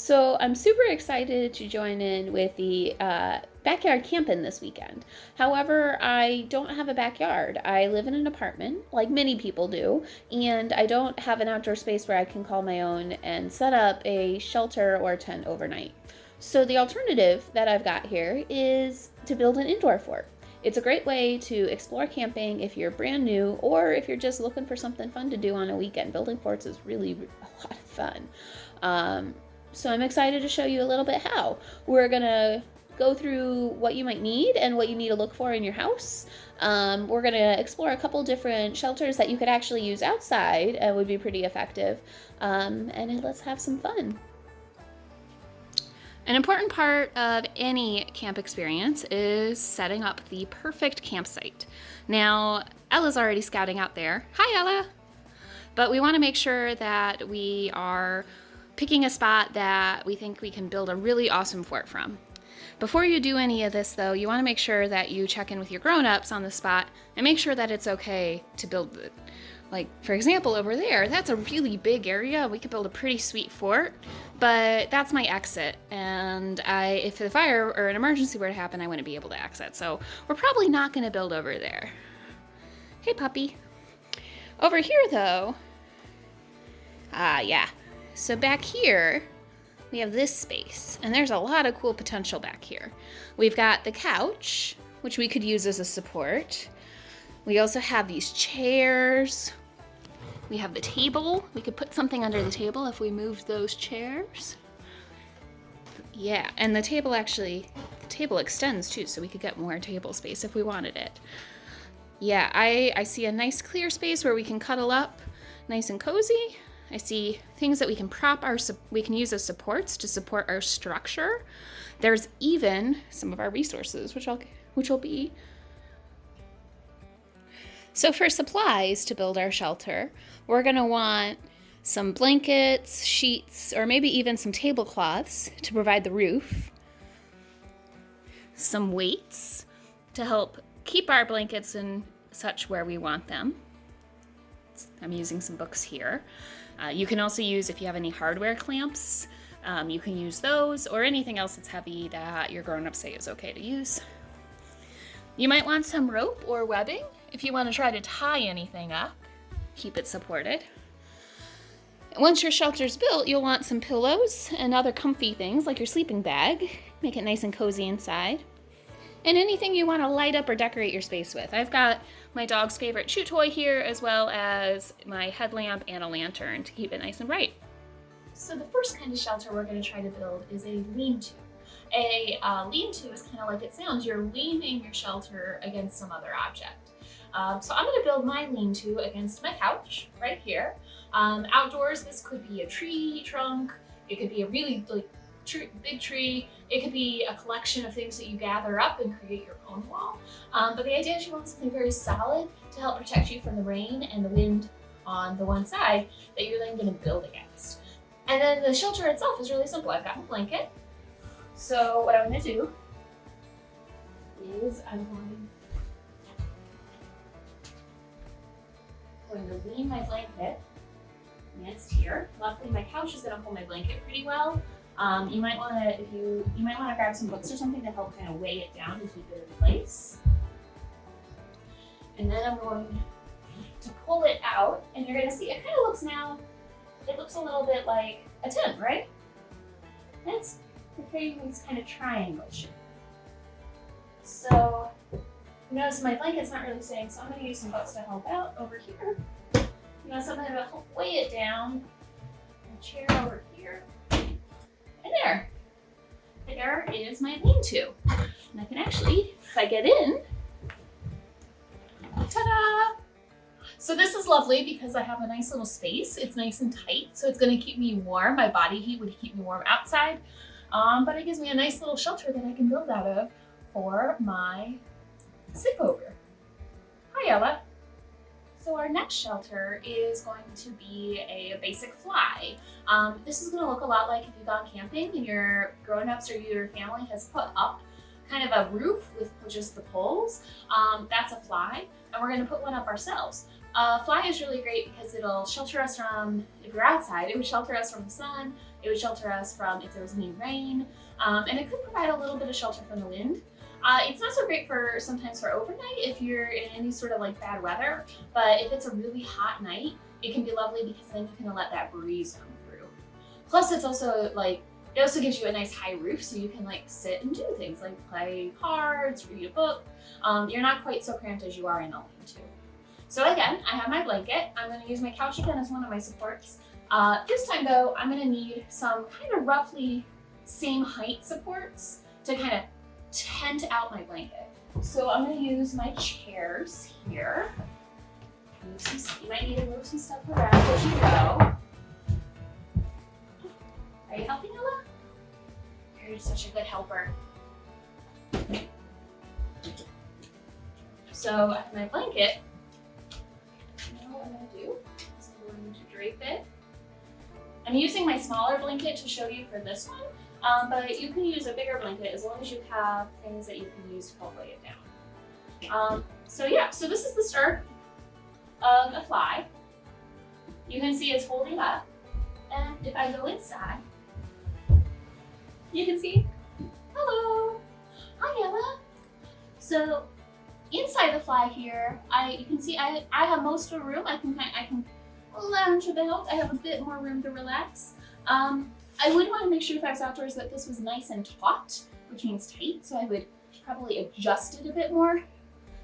So I'm super excited to join in with the backyard camping this weekend. However, I don't have a backyard. I live in an apartment, like many people do, and I don't have an outdoor space where I can call my own and set up a shelter or tent overnight. So the alternative that I've got here is to build an indoor fort. It's a great way to explore camping if you're brand new or if you're just looking for something fun to do on a weekend. Building forts is really a lot of fun. So I'm excited to show you a little bit how. We're gonna go through what you might need and what you need to look for in your house. We're gonna explore a couple different shelters that you could actually use outside and would be pretty effective. And let's have some fun. An important part of any camp experience is setting up the perfect campsite. Now, Ella's already scouting out there. Hi, Ella! But we want to make sure that we are picking a spot that we think we can build a really awesome fort from. Before you do any of this, though, you want to make sure that you check in with your grown-ups on the spot and make sure that it's okay to build it. Like, for example, over there, that's a really big area. We could build a pretty sweet fort, but that's my exit. And if a fire or an emergency were to happen, I wouldn't be able to exit. So we're probably not going to build over there. Hey, puppy. Over here, though, yeah. So back here, we have this space, and there's a lot of cool potential back here. We've got the couch, which we could use as a support. We also have these chairs. We have the table. We could put something under the table if we moved those chairs. Yeah, and the table extends too, so we could get more table space if we wanted it. Yeah, I see a nice clear space where we can cuddle up nice and cozy. I see things that we can use as supports to support our structure. There's even some of our resources, which will be. So for supplies to build our shelter, we're gonna want some blankets, sheets, or maybe even some tablecloths to provide the roof. Some weights to help keep our blankets and such where we want them. I'm using some books here. You can also use, if you have any hardware clamps, you can use those, or anything else that's heavy that your grown-ups say is okay to use. You might want some rope or webbing if you want to try to tie anything up, keep it supported. Once your shelter's built, you'll want some pillows and other comfy things like your sleeping bag, make it nice and cozy inside. And anything you want to light up or decorate your space with. I've got my dog's favorite chew toy here, as well as my headlamp and a lantern to keep it nice and bright. So the first kind of shelter we're going to try to build is a lean-to. A lean-to is kind of like it sounds. You're leaning your shelter against some other object. So I'm going to build my lean-to against my couch right here. Outdoors, this could be a tree trunk. It could be a really big tree. It could be a collection of things that you gather up and create your own wall. But the idea is you want something very solid to help protect you from the rain and the wind on the one side that you're then going to build against. And then the shelter itself is really simple. I've got my blanket. So what I'm going to do is I'm going to lean my blanket against here. Luckily, my couch is going to hold my blanket pretty well. You might want to grab some books or something to help kind of weigh it down and keep it in place. And then I'm going to pull it out, and you're going to see it kind of looks a little bit like a tent, right? It's creating this kind of triangle shape. So notice my blanket's not really staying, so I'm going to use some books to help out over here. You know, something to help weigh it down. A chair over here. And there is my lean-to. And I can actually, if I get in, ta-da! So this is lovely because I have a nice little space. It's nice and tight, so it's gonna keep me warm. My body heat would keep me warm outside, but it gives me a nice little shelter that I can build out of for my sleepover. Hi, Ella. So our next shelter is going to be a basic fly. This is going to look a lot like if you've gone camping and your grown-ups or your family has put up kind of a roof with just the poles. That's a fly, and we're going to put one up ourselves. A fly is really great because it'll shelter us from, if you're outside, it would shelter us from the sun, It would shelter us from if there was any rain, and it could provide a little bit of shelter from the wind. It's not so great sometimes for overnight if you're in any sort of like bad weather, but if it's a really hot night, it can be lovely because then you can let that breeze come through. Plus it's also like, it also gives you a nice high roof so you can like sit and do things like play cards, read a book. You're not quite so cramped as you are in a lean-to. So again, I have my blanket. I'm going to use my couch again as one of my supports. This time though, I'm going to need some kind of roughly same height supports to kind of tent out my blanket. So I'm going to use my chairs here. You might need to move some stuff around as you go. Are you helping, Ella? You're such a good helper. So I have my blanket. Now what I'm going to do is I'm going to drape it. I'm using my smaller blanket to show you for this one. But you can use a bigger blanket as long as you have things that you can use to help weigh it down. So this is the start of a fly. You can see it's holding up, and if I go inside, you can see, hello, hi Ella. So inside the fly here, you can see I have most of the room. I can lounge about. I have a bit more room to relax. I would want to make sure if I was outdoors that this was nice and taut, which means tight, so I would probably adjust it a bit more,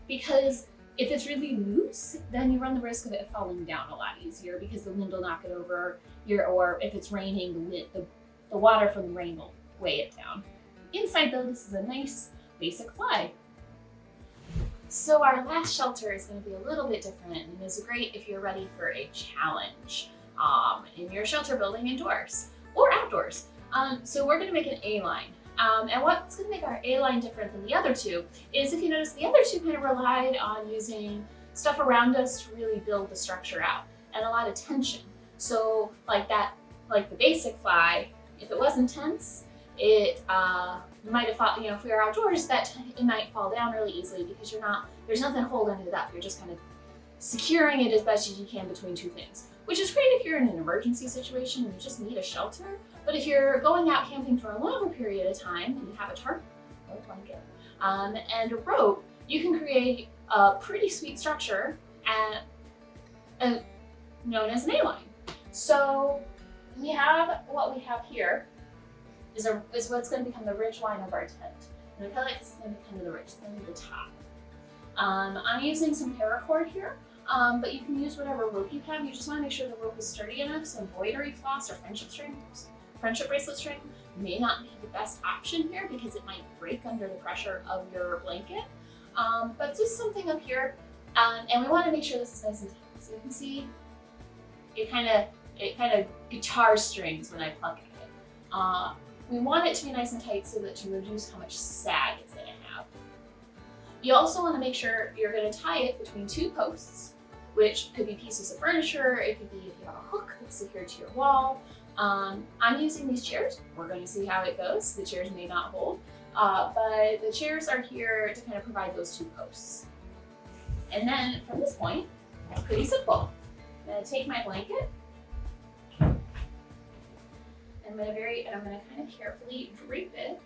because if it's really loose, then you run the risk of it falling down a lot easier because the wind will knock it over, or if it's raining, the water from the rain will weigh it down. Inside though, this is a nice basic fly. So our last shelter is going to be a little bit different, and is great if you're ready for a challenge in your shelter building indoors or outdoors. So we're going to make an A-line. And what's going to make our A-line different than the other two is, if you notice, the other two kind of relied on using stuff around us to really build the structure out, and a lot of tension. So like the basic fly, if it wasn't tense, it might have fallen, if we were outdoors, it might fall down really easily because there's nothing holding it up. You're just kind of securing it as best as you can between two things, which is great if you're in an emergency situation and you just need a shelter. But if you're going out camping for a longer period of time and you have a tarp, or a blanket, and a rope, you can create a pretty sweet structure known as an A-line. So what we have here is what's going to become the ridge line of our tent. And I feel like this is going to be kind of the ridge, it's going to be the top. I'm using some paracord here, but you can use whatever rope you have. You just want to make sure the rope is sturdy enough, so embroidery floss or friendship bracelet string may not be the best option here because it might break under the pressure of your blanket. But just something up here, and we want to make sure this is nice and tight. So you can see it kind of guitar strings when I pluck at it. We want it to be nice and tight so that to reduce how much sag it's going to have. You also want to make sure you're going to tie it between two posts, which could be pieces of furniture. It could be if you have a hook that's secured to your wall. I'm using these chairs. We're going to see how it goes. The chairs may not hold, but the chairs are here to kind of provide those two posts. And then from this point, pretty simple. I'm going to take my blanket. I'm going to kind of carefully drape it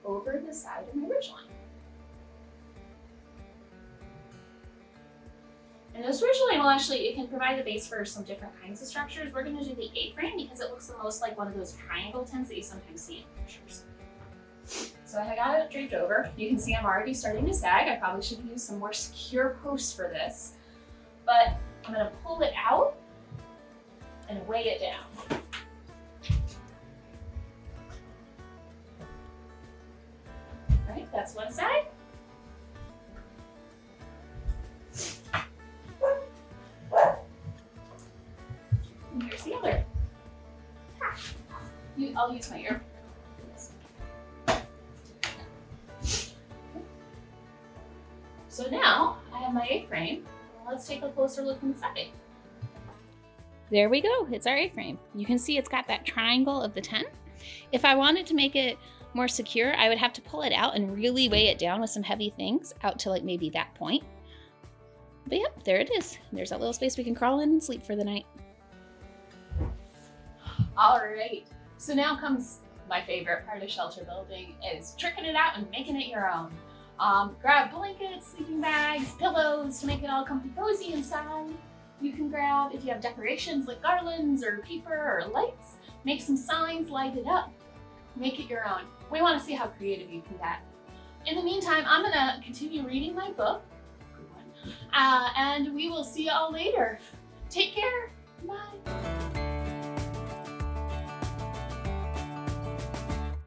over the side of my ridge line. And this ridge line it can provide the base for some different kinds of structures. We're going to do the A-frame because it looks the most like one of those triangle tents that you sometimes see in pictures. So I got it draped over. You can see I'm already starting to sag. I probably should use some more secure posts for this, but I'm going to pull it out and weigh it down. All right, that's one side. And here's the other. I'll use my ear. So now I have my A-frame. Let's take a closer look inside. There we go. It's our A-frame. You can see it's got that triangle of the tent. If I wanted to make it more secure, I would have to pull it out and really weigh it down with some heavy things out to like maybe that point. But yep, there it is. There's that little space we can crawl in and sleep for the night. All right, so now comes my favorite part of shelter building, is tricking it out and making it your own. Grab blankets, sleeping bags, pillows to make it all comfy cozy inside. You can grab, if you have decorations like garlands or paper or lights, make some signs, light it up. Make it your own. We want to see how creative you can get. In the meantime, I'm gonna continue reading my book, and we will see you all later. Take care, bye.